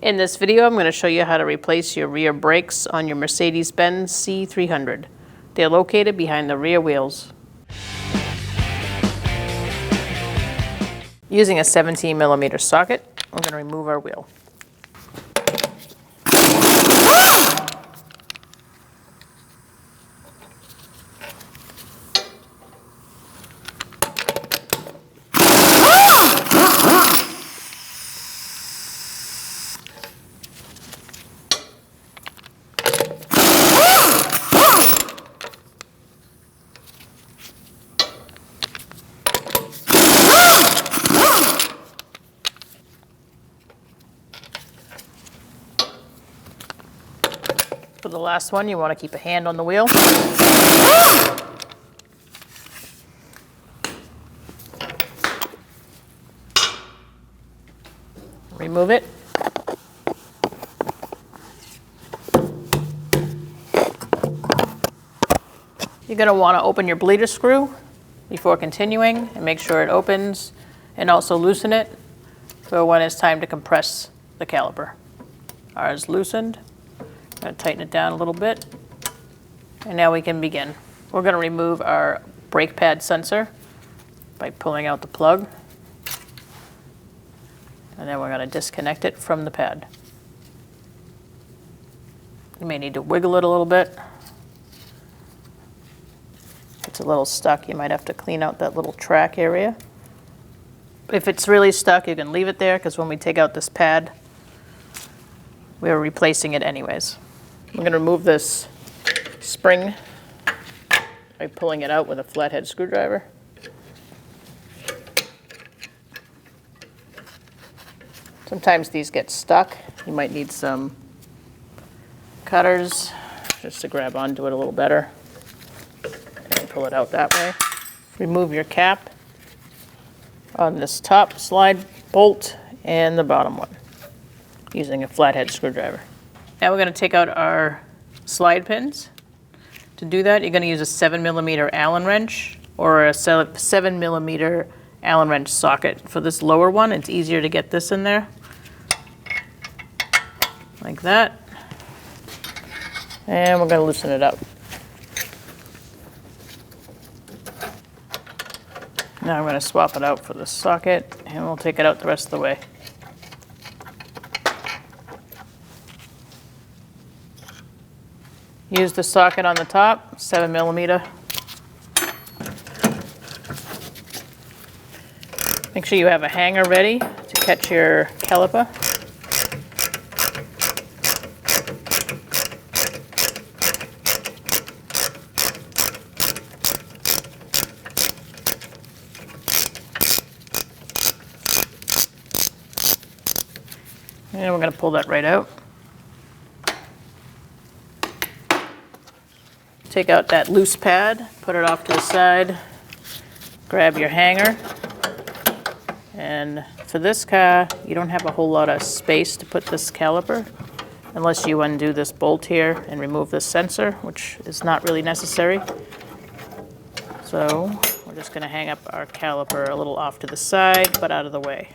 In this video, I'm going to show you how to replace your rear brakes on your Mercedes-Benz C300. They're located behind the rear wheels. Using a 17mm socket, we're going to remove our wheel. For the last one, you want to keep a hand on the wheel. Remove it. You're going to want to open your bleeder screw before continuing and make sure it opens, and also loosen it for when it's time to compress the caliper. Ours loosened. I'm going to tighten it down a little bit, and now we can begin. We're going to remove our brake pad sensor by pulling out the plug, and then we're going to disconnect it from the pad. You may need to wiggle it a little bit. If it's a little stuck, you might have to clean out that little track area. If it's really stuck, you can leave it there, because when we take out this pad, we're replacing it anyways. I'm going to remove this spring by pulling it out with a flathead screwdriver. Sometimes these get stuck. You might need some cutters just to grab onto it a little better and pull it out that way. Remove your cap on this top slide bolt and the bottom one using a flathead screwdriver. Now we're going to take out our slide pins. To do that, you're going to use a 7mm Allen wrench or a 7mm Allen wrench socket. For this lower one, it's easier to get this in there. Like that. And we're going to loosen it up. Now I'm going to swap it out for the socket, and we'll take it out the rest of the way. Use the socket on the top, 7mm. Make sure you have a hanger ready to catch your caliper. And we're going to pull that right out. Take out that loose pad, put it off to the side, grab your hanger, and for this car, you don't have a whole lot of space to put this caliper unless you undo this bolt here and remove this sensor, which is not really necessary. So we're just going to hang up our caliper a little off to the side, but out of the way.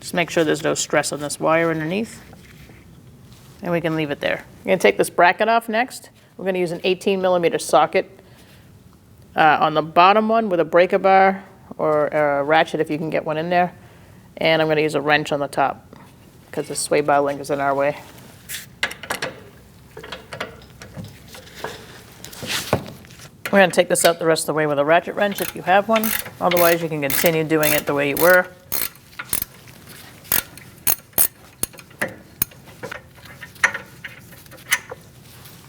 Just make sure there's no stress on this wire underneath. And we can leave it there. We're going to take this bracket off next. We're going to use an 18mm socket on the bottom one with a breaker bar or a ratchet if you can get one in there. And I'm going to use a wrench on the top because the sway bar link is in our way. We're going to take this out the rest of the way with a ratchet wrench if you have one. Otherwise, you can continue doing it the way you were.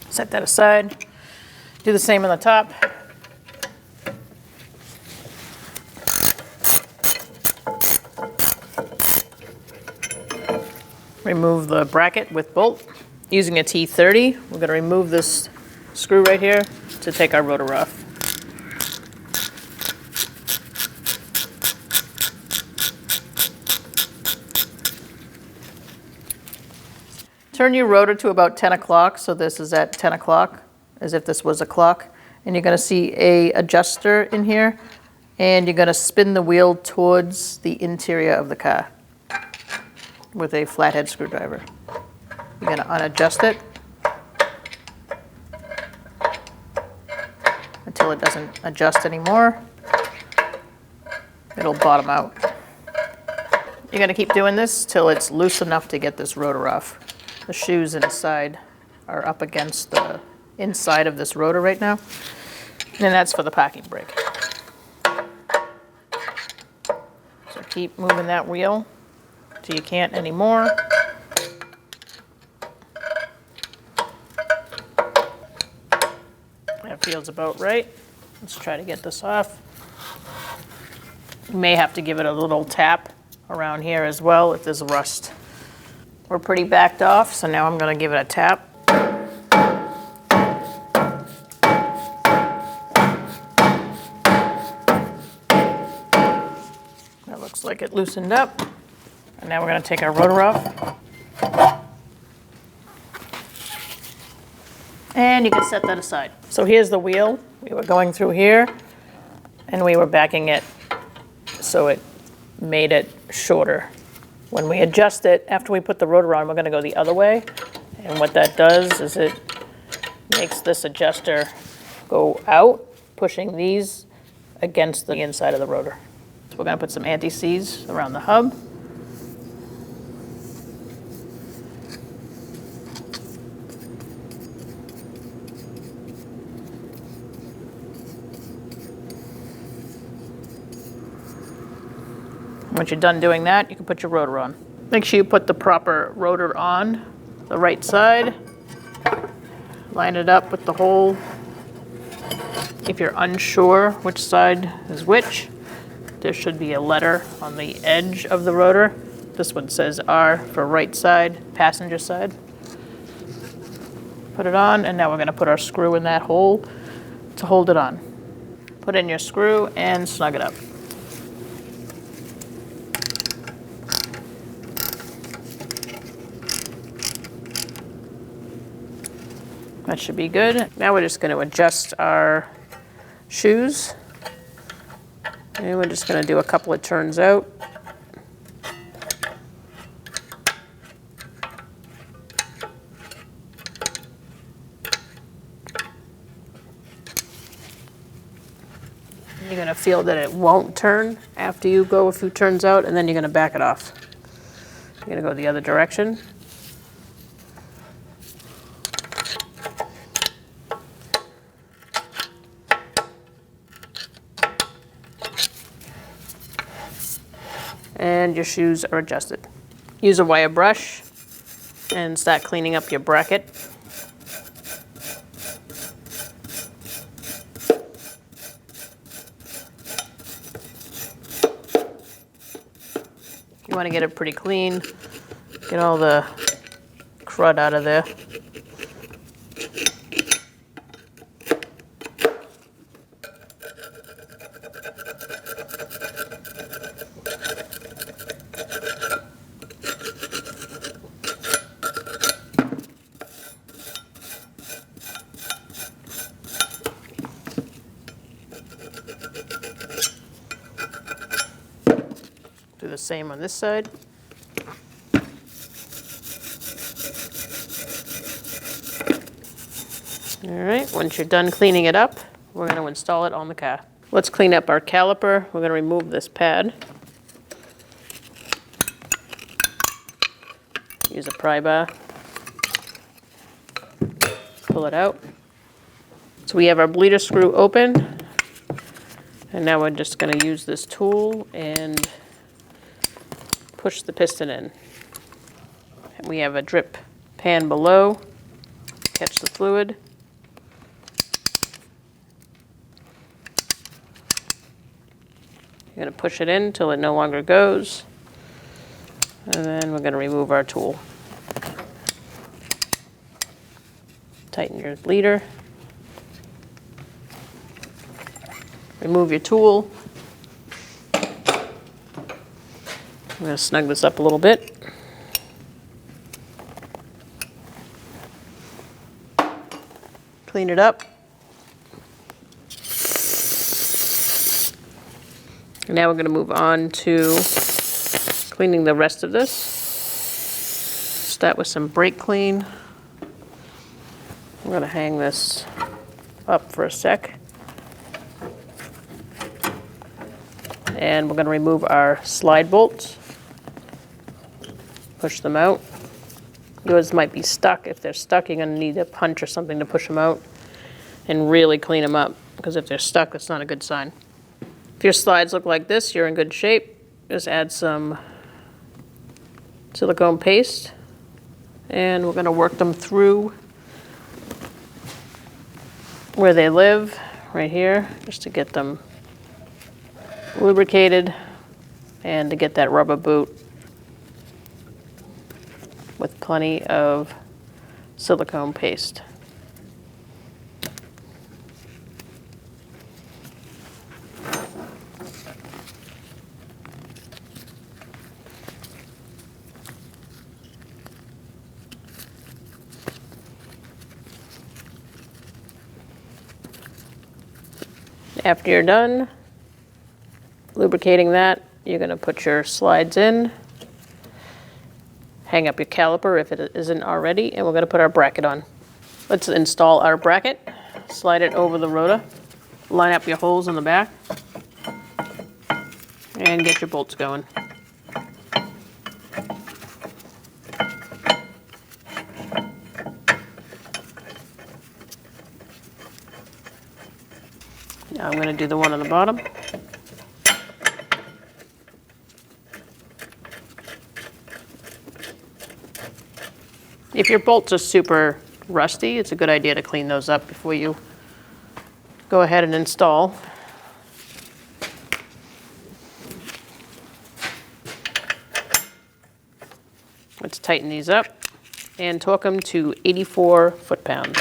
Set that aside. Do the same on the top. Remove the bracket with bolt. Using a T30, we're going to remove this screw right here to take our rotor off. Turn your rotor to about 10 o'clock, so this is at 10 o'clock, as if this was a clock. And you're going to see a adjuster in here. And you're going to spin the wheel towards the interior of the car with a flathead screwdriver. You're going to unadjust it until it doesn't adjust anymore. It'll bottom out. You're going to keep doing this till it's loose enough to get this rotor off. The shoes inside are up against the inside of this rotor right now, and that's for the parking brake. So keep moving that wheel till you can't anymore. That feels about right. Let's try to get this off. You may have to give it a little tap around here as well if there's rust. We're pretty backed off, so now I'm going to give it a tap. That looks like it loosened up. And now we're going to take our rotor off. And you can set that aside. So here's the wheel. We were going through here, and we were backing it so it made it shorter. When we adjust it, after we put the rotor on, we're going to go the other way. And what that does is it makes this adjuster go out, pushing these against the inside of the rotor. So we're going to put some anti-seize around the hub. Once you're done doing that, you can put your rotor on. Make sure you put the proper rotor on the right side. Line it up with the hole. If you're unsure which side is which, there should be a letter on the edge of the rotor. This one says R for right side, passenger side. Put it on, and now we're going to put our screw in that hole to hold it on. Put in your screw and snug it up. That should be good. Now we're just going to adjust our shoes. And we're just going to do a couple of turns out. You're going to feel that it won't turn after you go a few turns out, and then you're going to back it off. You're going to go the other direction. And your shoes are adjusted. Use a wire brush and start cleaning up your bracket. You want to get it pretty clean. Get all the crud out of there. Do the same on this side. All right, once you're done cleaning it up, we're going to install it on the car. Let's clean up our caliper. We're going to remove this pad. Use a pry bar. Pull it out. So we have our bleeder screw open. And now we're just going to use this tool and push the piston in. And we have a drip pan below. Catch the fluid. You're going to push it in until it no longer goes. And then we're going to remove our tool. Tighten your bleeder. Remove your tool. I'm going to snug this up a little bit. Clean it up. Now we're going to move on to cleaning the rest of this. Start with some brake clean. I'm going to hang this up for a sec. And we're going to remove our slide bolts. Push them out. Yours might be stuck. If they're stuck, you're going to need a punch or something to push them out and really clean them up, because if they're stuck, that's not a good sign. If your slides look like this, you're in good shape. Just add some silicone paste, and we're going to work them through where they live, right here, just to get them lubricated and to get that rubber boot with plenty of silicone paste. After you're done lubricating that, you're going to put your slides in, hang up your caliper if it isn't already, and we're going to put our bracket on. Let's install our bracket. Slide it over the rotor, line up your holes in the back, and get your bolts going. Now I'm going to do the one on the bottom. If your bolts are super rusty, it's a good idea to clean those up before you go ahead and install. Let's tighten these up and torque them to 84 foot-pounds.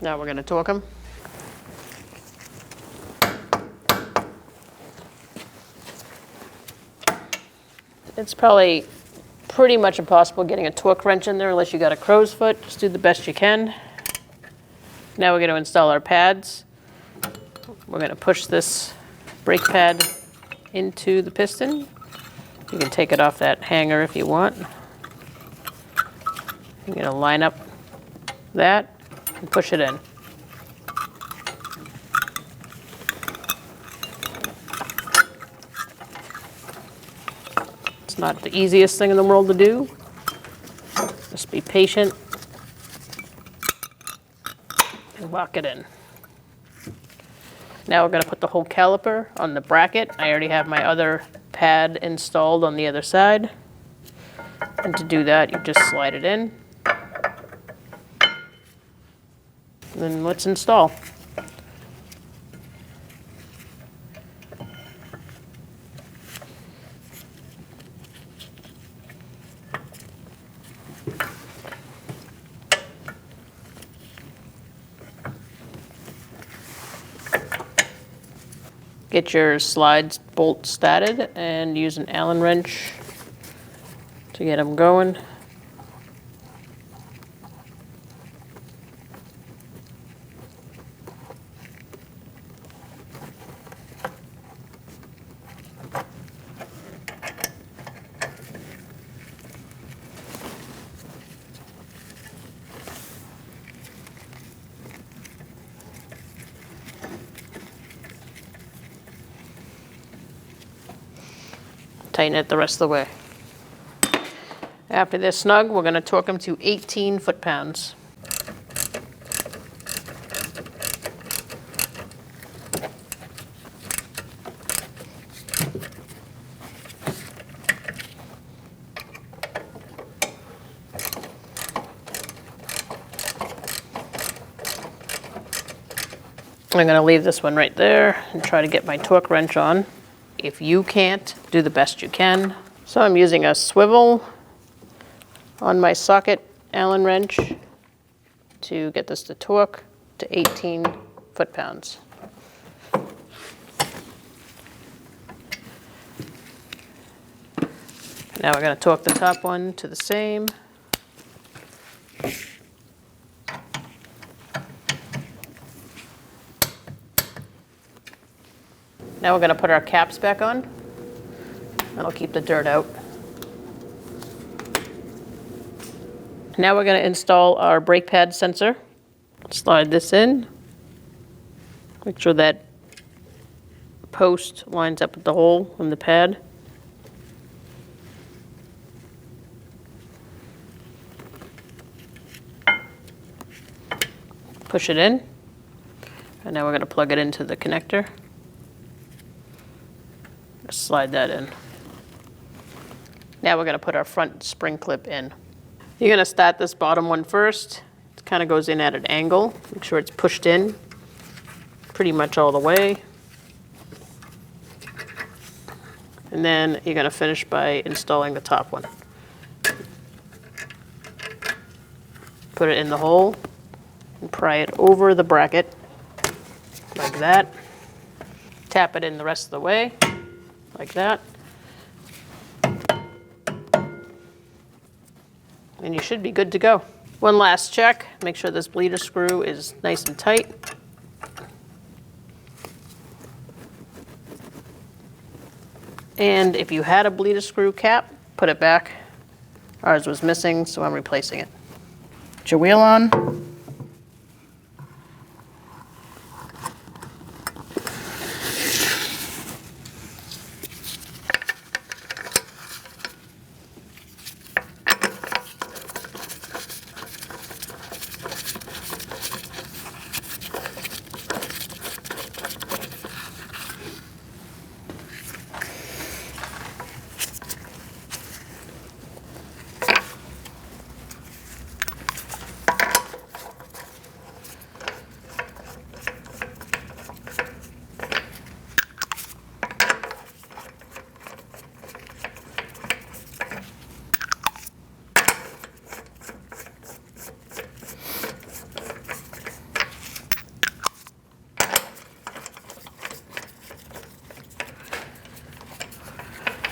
Now we're going to torque them. It's probably pretty much impossible getting a torque wrench in there unless you got a crow's foot. Just do the best you can. Now we're going to install our pads. We're going to push this brake pad into the piston. You can take it off that hanger if you want. You're going to line up that and push it in. It's not the easiest thing in the world to do. Just be patient and lock it in. Now we're going to put the whole caliper on the bracket. I already have my other pad installed on the other side. And to do that, you just slide it in. Then let's install. Get your slides bolt started and use an Allen wrench to get them going. Tighten it the rest of the way. After they're snug, we're going to torque them to 18 foot-pounds. I'm going to leave this one right there and try to get my torque wrench on. If you can't, do the best you can. So I'm using a swivel on my socket Allen wrench to get this to torque to 18 foot-pounds. Now we're going to torque the top one to the same. Now we're going to put our caps back on. That'll keep the dirt out. Now we're going to install our brake pad sensor. Slide this in. Make sure that post lines up with the hole in the pad. Push it in. And now we're going to plug it into the connector. Slide that in. Now we're going to put our front spring clip in. You're going to start this bottom one first. It kind of goes in at an angle. Make sure it's pushed in pretty much all the way. And then you're going to finish by installing the top one. Put it in the hole and pry it over the bracket like that. Tap it in the rest of the way like that. And you should be good to go. One last check, make sure this bleeder screw is nice and tight. And if you had a bleeder screw cap, put it back. Ours was missing, so I'm replacing it. Put your wheel on.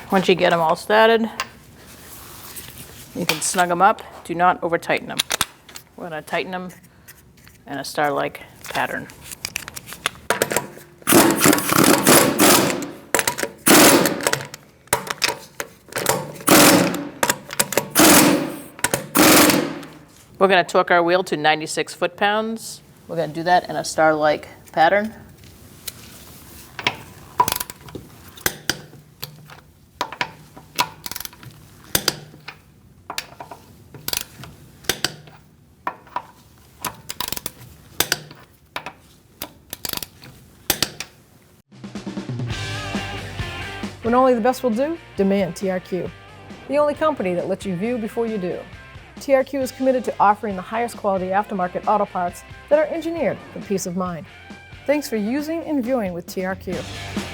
Once you get them all started, you can snug them up. Do not over tighten them. We're going to tighten them in a star-like pattern. We're going to torque our wheel to 96 foot-pounds. We're going to do that in a star-like pattern. When only the best will do, demand TRQ. The only company that lets you view before you do. TRQ is committed to offering the highest quality aftermarket auto parts that are engineered for peace of mind. Thanks for using and viewing with TRQ.